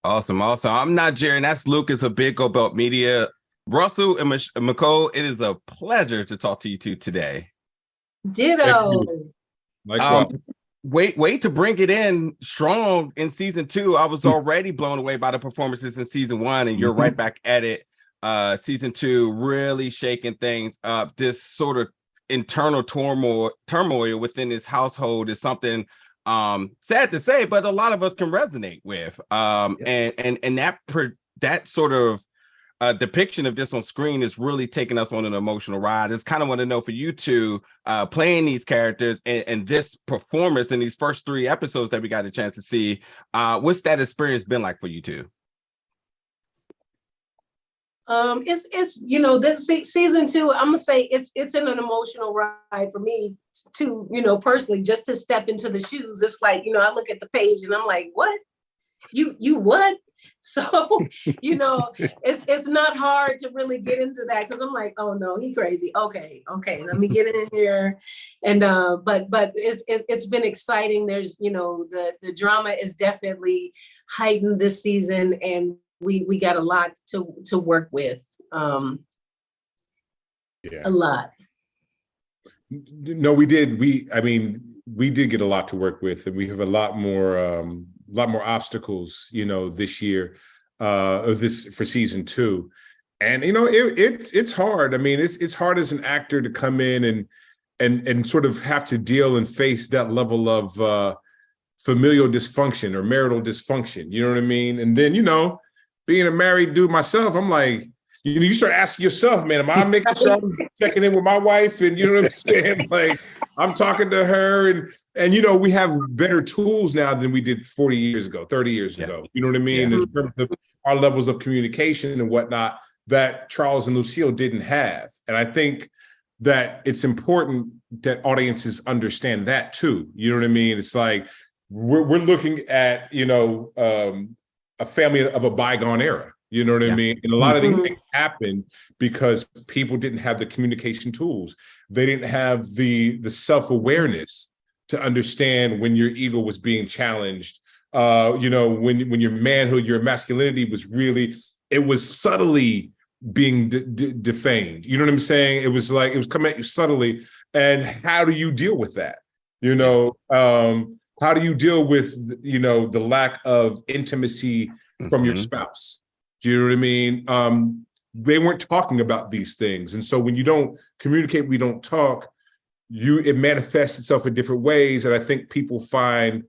Awesome. I'm not Jerry. That's Lucas of Big Go Belt Media. Russell and Michole, it is a pleasure to talk to you two today. Ditto. Wait to bring it in strong in season 2. I was already blown away by the performances in season 1, and you're right back at it. Season 2 really shaking things up. This sort of internal turmoil within this household is something sad to say, but a lot of us can resonate with. And that sort of depiction of this on screen is really taking us on an emotional ride. It's kind of want to know for you two playing these characters and this performance in these first 3 episodes that we got a chance to see. What's that experience been like for you two? It's this season 2, I'm gonna say it's an emotional ride for me too, personally, just to step into the shoes. It's like, I look at the page and I'm like, what? You what? So, it's not hard to really get into that because I'm like, oh no, he crazy. Okay, let me get in here. And but it's been exciting. There's, the drama is definitely heightened this season, and we got a lot to work with. A lot. No, we did. We did get a lot to work with, and we have a lot more obstacles, this year, for season 2. And, it's hard. I mean, it's hard as an actor to come in and sort of have to deal and face that level of familial dysfunction or marital dysfunction. You know what I mean? And then, being a married dude myself, I'm like, you start asking yourself, man, am I making sure I'm checking in with my wife? And you know what I'm saying? Like, I'm talking to her and we have better tools now than we did 40 years ago, 30 years ago. You know what I mean? In terms of our levels of communication and whatnot that Charles and Lucille didn't have. And I think that it's important that audiences understand that too. You know what I mean? It's like, we're looking at, a family of a bygone era. You know what I mean? And a lot of these things happen because people didn't have the communication tools. They didn't have the self-awareness to understand when your ego was being challenged. When your manhood, your masculinity was subtly being defamed. You know what I'm saying? It was like, it was coming at you subtly. And how do you deal with that? How do you deal with, the lack of intimacy from your spouse? Do you know what I mean? They weren't talking about these things. And so when you don't communicate, we don't talk, it manifests itself in different ways. And I think people find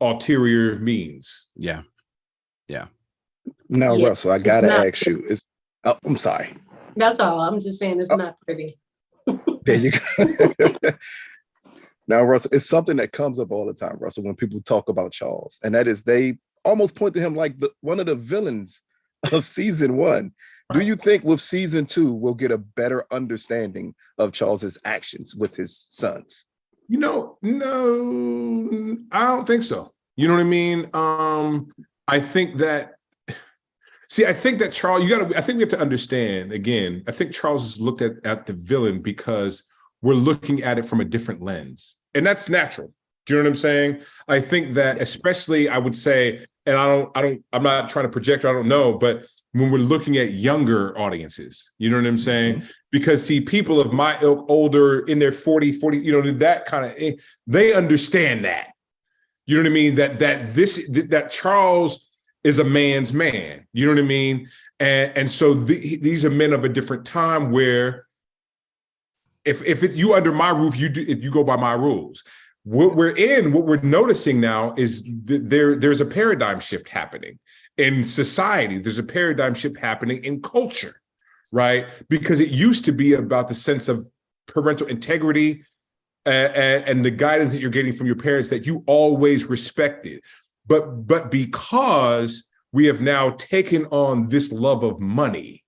ulterior means. Yeah. Now, Russell, I got to ask you. I'm sorry. That's all. I'm just saying it's not pretty. There you go. Now, Russell, it's something that comes up all the time, Russell, when people talk about Charles. And that is they almost point to him like one of the villains of season 1. Do you think with season 2 we'll get a better understanding of Charles's actions with his sons? No, I don't think so. You know what I mean? I think that Charles, I think we have to understand again, I think Charles is looked at the villain because we're looking at it from a different lens. And that's natural. Do you know what I'm saying? I think that especially, I would say, and I'm not trying to project, I don't know, but when we're looking at younger audiences, you know what I'm saying? Because see, people of my ilk, older, in their 40, that kind of, they understand that. You know what I mean? That Charles is a man's man. You know what I mean? And so these are men of a different time where if you under my roof, you go by my rules. What we're noticing now is there's a paradigm shift happening in society. There's a paradigm shift happening in culture, right? Because it used to be about the sense of parental integrity and the guidance that you're getting from your parents that you always respected. But because we have now taken on this love of money,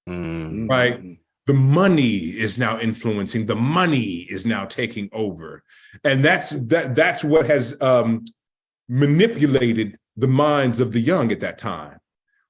right? The money is now influencing, the money is now taking over. And that's what has manipulated the minds of the young at that time.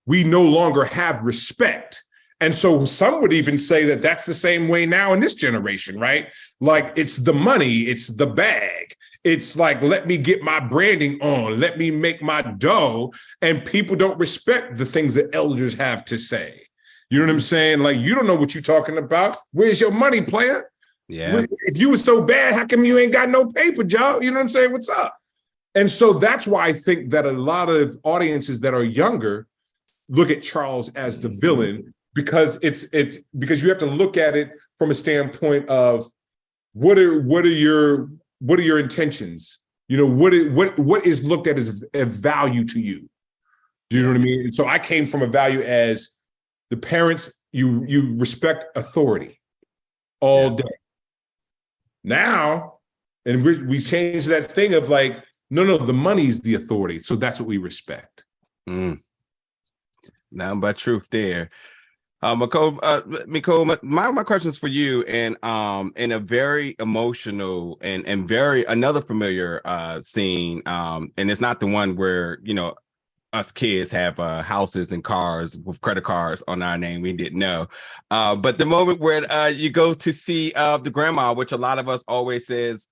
We no longer have respect And so some would even say that that's the same way now in this generation, right? Like it's the money, it's the bag. It's like, let me get my branding on, let me make my dough. And people don't respect the things that elders have to say. You know what I'm saying? Like, you don't know what you're talking about. Where's your money, player? Yeah. If you were so bad, how come you ain't got no paper, Joe? You know what I'm saying? What's up? And so that's why I think that a lot of audiences that are younger look at Charles as the villain, because it's because you have to look at it from a standpoint of what are your intentions? You know, what is looked at as a value to you? Do you know what I mean? And so I came from a value as the parents, you respect authority all day. Now, and we changed that thing of like, no, the money's the authority. So that's what we respect. Nothing but truth there. Michole, my question's for you, and in a very emotional and very another familiar scene, and it's not the one where, you know, us kids have houses and cars with credit cards on our name we didn't know, but the moment where you go to see the grandma, which a lot of us always says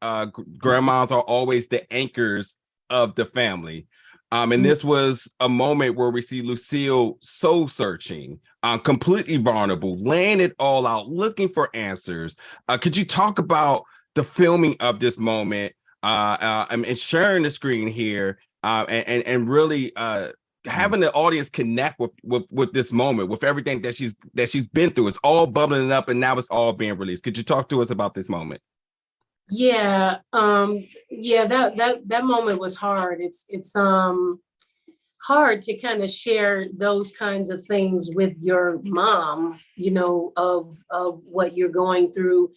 grandmas are always the anchors of the family. And this was a moment where we see Lucille soul searching, completely vulnerable, laying it all out, looking for answers. Could you talk about the filming of this moment and sharing the screen here and really having the audience connect with this moment, with everything that she's been through? It's all bubbling up and now it's all being released. Could you talk to us about this moment? Yeah, that moment was hard. It's hard to kind of share those kinds of things with your mom, you know, of what you're going through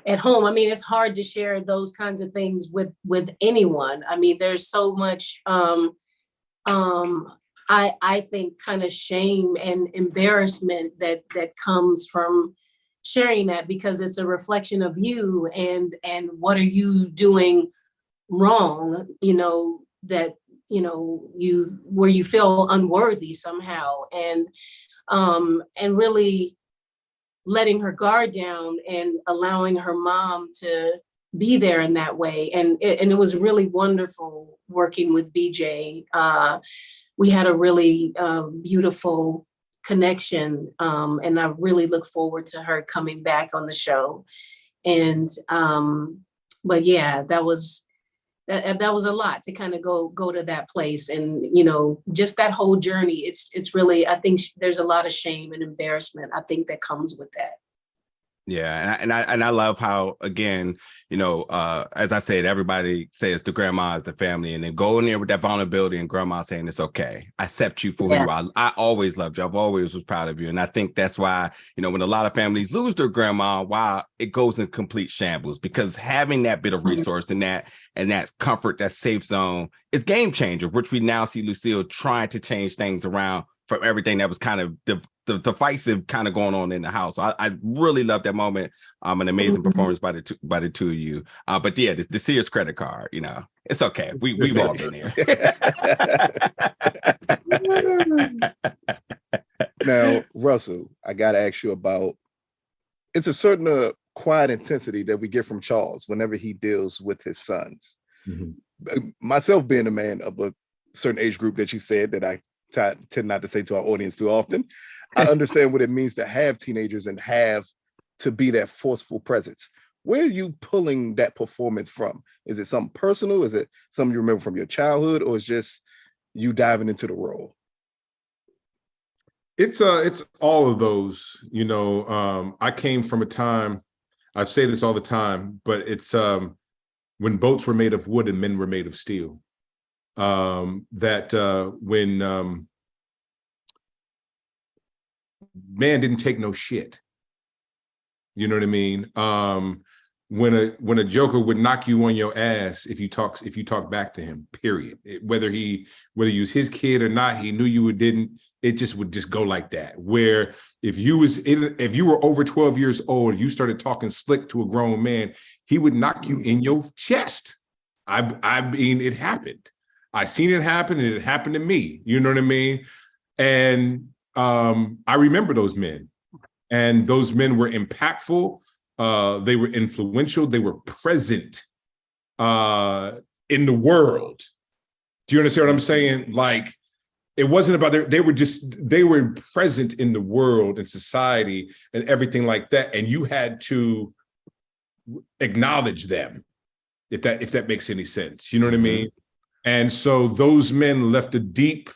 at home. I mean, it's hard to share those kinds of things with anyone. I mean, there's so much I think kind of shame and embarrassment that comes from sharing that, because it's a reflection of you and what are you doing wrong, you know, that, you know, where you feel unworthy somehow, and really letting her guard down and allowing her mom to be there in that way. And it was really wonderful working with BJ. We had a really beautiful connection, and I really look forward to her coming back on the show. And but yeah, that was a lot to kind of go to that place, and you know, just that whole journey. It's really, I think there's a lot of shame and embarrassment, I think, that comes with that. Yeah, and I love how, again, you know, as I said, everybody says the grandma is the family, and then go in there with that vulnerability and grandma saying it's okay, I accept you for who you are. I always loved you. I've always was proud of you, and I think that's why, you know, when a lot of families lose their grandma, why it goes in complete shambles, because having that bit of resource and that comfort, that safe zone, is game changer. Which we now see Lucille trying to change things around from everything that was kind of the divisive kind of going on in the house. So I really love that moment. An amazing performance by the two of you. But yeah, the Sears credit card, you know, it's okay. We've all been there. Now, Russell, I got to ask you about, it's a certain quiet intensity that we get from Charles whenever he deals with his sons. Mm-hmm. Myself being a man of a certain age group that you said that I tend not to say to our audience too often, I understand what it means to have teenagers and have to be that forceful presence. Where are you pulling that performance from? Is it something personal? Is it something you remember from your childhood, or is just you diving into the role? It's all of those. You know, I came from a time, I say this all the time, but it's when boats were made of wood and men were made of steel. When man didn't take no shit. You know what I mean? When a joker would knock you on your ass if you talk back to him, period. Whether he was his kid or not, he knew you or didn't. It just would just go like that. Where if you were over 12 years old, you started talking slick to a grown man, he would knock you in your chest. I mean, it happened. I seen it happen, and it happened to me. You know what I mean? And I remember those men. And those men were impactful. They were influential. They were present in the world. Do you understand what I'm saying? Like, it wasn't about they were present in the world and society and everything like that. And you had to acknowledge them, if that makes any sense. You know what I mean? And so those men left a deep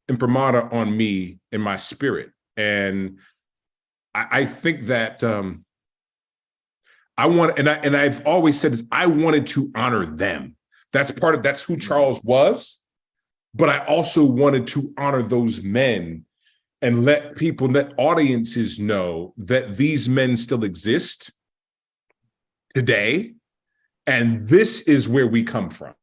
imprimatur on me in my spirit. And I think that I've always said this, I wanted to honor them. That's who Charles was. But I also wanted to honor those men and let audiences know that these men still exist today. And this is where we come from.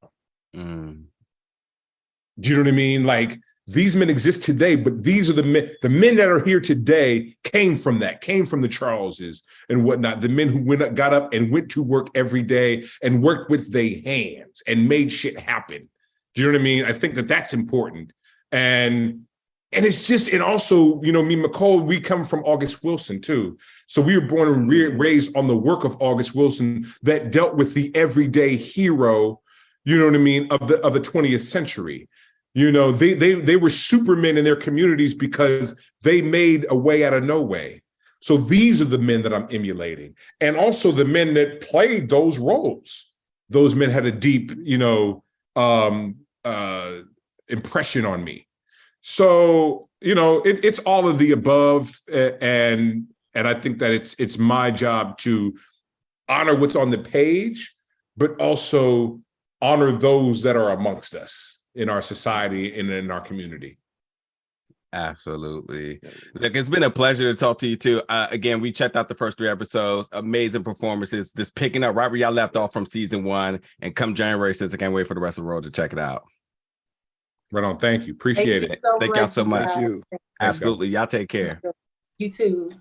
Do you know what I mean? Like, these men exist today, but these are the men that are here today came from the Charleses and whatnot. The men who got up and went to work every day and worked with their hands and made shit happen. Do you know what I mean? I think that that's important. And it's just, and also, you know, me and Michole, we come from August Wilson too. So we were born and raised on the work of August Wilson that dealt with the everyday hero, you know what I mean, of the 20th century. You know, they were supermen in their communities because they made a way out of no way. So these are the men that I'm emulating. And also the men that played those roles. Those men had a deep, you know, impression on me. So, you know, it's all of the above. And I think that it's my job to honor what's on the page, but also honor those that are amongst us in our society and in our community. Absolutely. Look, it's been a pleasure to talk to you too. Again, we checked out the first 3 episodes, amazing performances, just picking up right where y'all left off from season 1. And come January, since I can't wait for the rest of the world to check it out. Right on. Thank you. Appreciate it. So Thank y'all so much. Thank you. Absolutely. Y'all take care. You too.